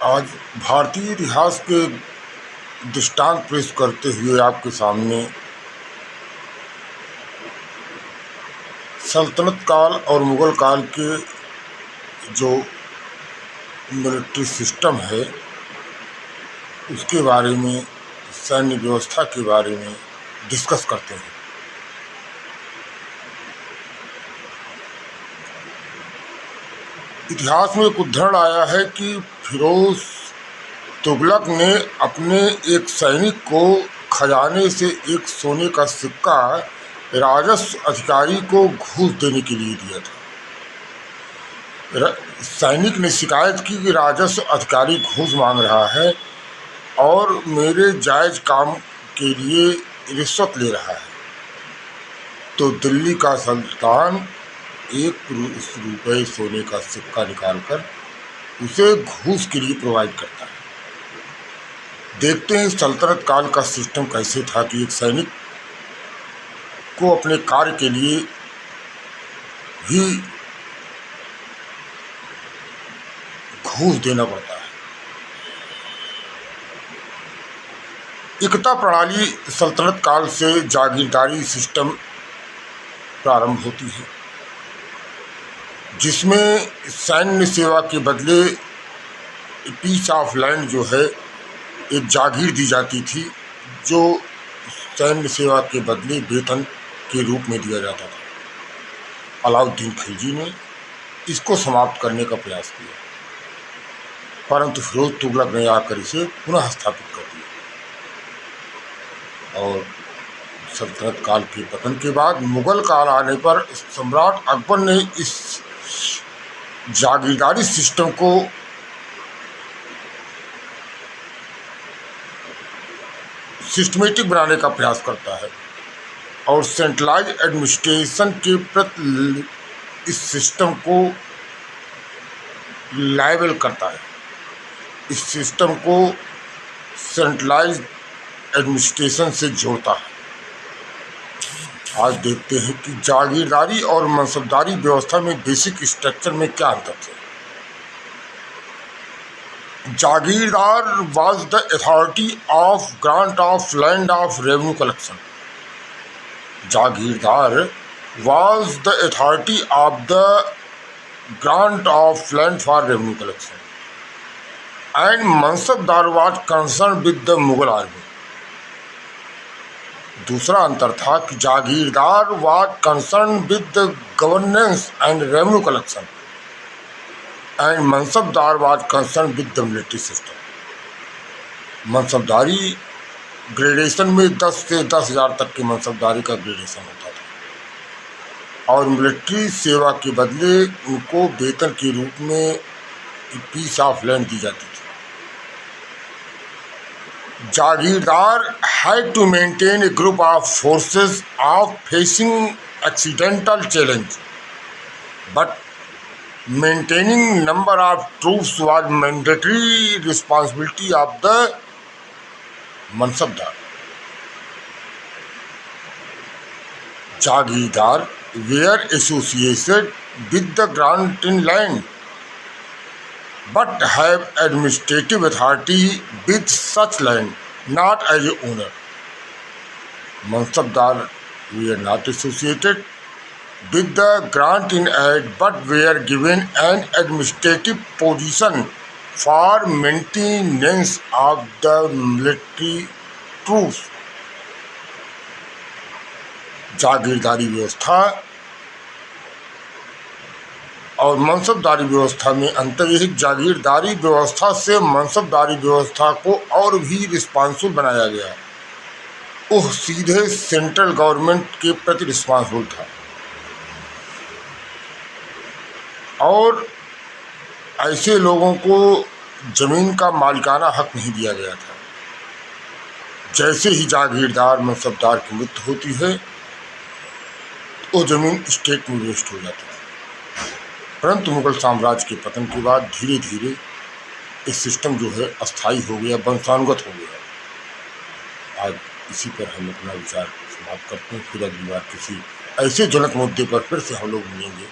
आज भारतीय इतिहास के दृष्टांत पेश करते हुए आपके सामने सल्तनत काल और मुग़ल काल के जो मिलिट्री सिस्टम है उसके बारे में, सैन्य व्यवस्था के बारे में डिस्कस करते हैं। इतिहास में एक उद्धरण आया है कि फिरोज तुगलक ने अपने एक सैनिक को खजाने से एक सोने का सिक्का राजस्व अधिकारी को घूस देने के लिए दिया था। सैनिक ने शिकायत की कि राजस्व अधिकारी घूस मांग रहा है और मेरे जायज़ काम के लिए रिश्वत ले रहा है। तो दिल्ली का सुल्तान ₹1 सोने का सिक्का निकालकर उसे घूस के लिए प्रोवाइड करता है। देखते हैं सल्तनत काल का सिस्टम कैसे था कि एक सैनिक को अपने कार्य के लिए भी घूस देना पड़ता है। एकता प्रणाली सल्तनत काल से जागीरदारी सिस्टम प्रारंभ होती है, जिसमें सैन्य सेवा के बदले पीस ऑफ लैंड जो है एक जागीर दी जाती थी, जो सैन्य सेवा के बदले वेतन के रूप में दिया जाता था। अलाउद्दीन खिलजी ने इसको समाप्त करने का प्रयास किया, परंतु फिरोज तुगलक ने आकर इसे पुनः स्थापित कर दिया और सल्तनत काल के पतन के बाद मुग़ल काल आने पर सम्राट अकबर ने इस जागीरदारी सिस्टम को सिस्टमेटिक बनाने का प्रयास करता है और सेंट्रलाइज एडमिनिस्ट्रेशन के प्रति इस सिस्टम को लायबल करता है। इस सिस्टम को सेंट्रलाइज एडमिनिस्ट्रेशन से जोड़ता है। आज देखते हैं कि जागीरदारी और मनसबदारी व्यवस्था में बेसिक स्ट्रक्चर में क्या अंतर है। जागीरदार was the authority of grant of land of revenue collection. Jagirdar was the authority of the grant of land for revenue collection, and Mansabdar was concerned with the Mughal army. दूसरा अंतर था कि जागीरदार was concerned with the governance and revenue collection, and mansabdar was concerned with the military system. मनसबदारी gradation में 10 से 10,000 तक की मनसबदारी का gradation होता था और मिलिट्री सेवा के बदले उनको वेतन के रूप में पीस ऑफ लैंड दी जाती थी। जागीरदार had to maintain a group of forces of facing accidental challenge, but maintaining number of troops was mandatory responsibility of the Mansabdar. Jagirdar were associated with the grant in land, but have administrative authority with such land, not as a owner. Mansabdar were not associated with the grant in aid, but were given an administrative position for maintenance of the military troops. जागीरदारी व्यवस्था और मनसबदारी व्यवस्था में अंतर यह जागीरदारी व्यवस्था से मनसबदारी व्यवस्था को और भी रिस्पॉन्सिबल बनाया गया। वह सीधे सेंट्रल गवर्नमेंट के प्रति रिस्पॉन्सिबल था और ऐसे लोगों को ज़मीन का मालिकाना हक नहीं दिया गया था। जैसे ही जागीरदार मनसबदार की मृत्यु होती है वो ज़मीन स्टेट में वेस्ट हो जाती है। परंतु मुग़ल साम्राज्य के पतन के बाद धीरे धीरे इस सिस्टम जो है अस्थायी हो गया, वंशानुगत हो गया। आज इसी पर हम अपना विचार समाप्त करते हैं। फिर अगली बार किसी ऐसे ज्वलंत मुद्दे पर फिर से हम लोग मिलेंगे।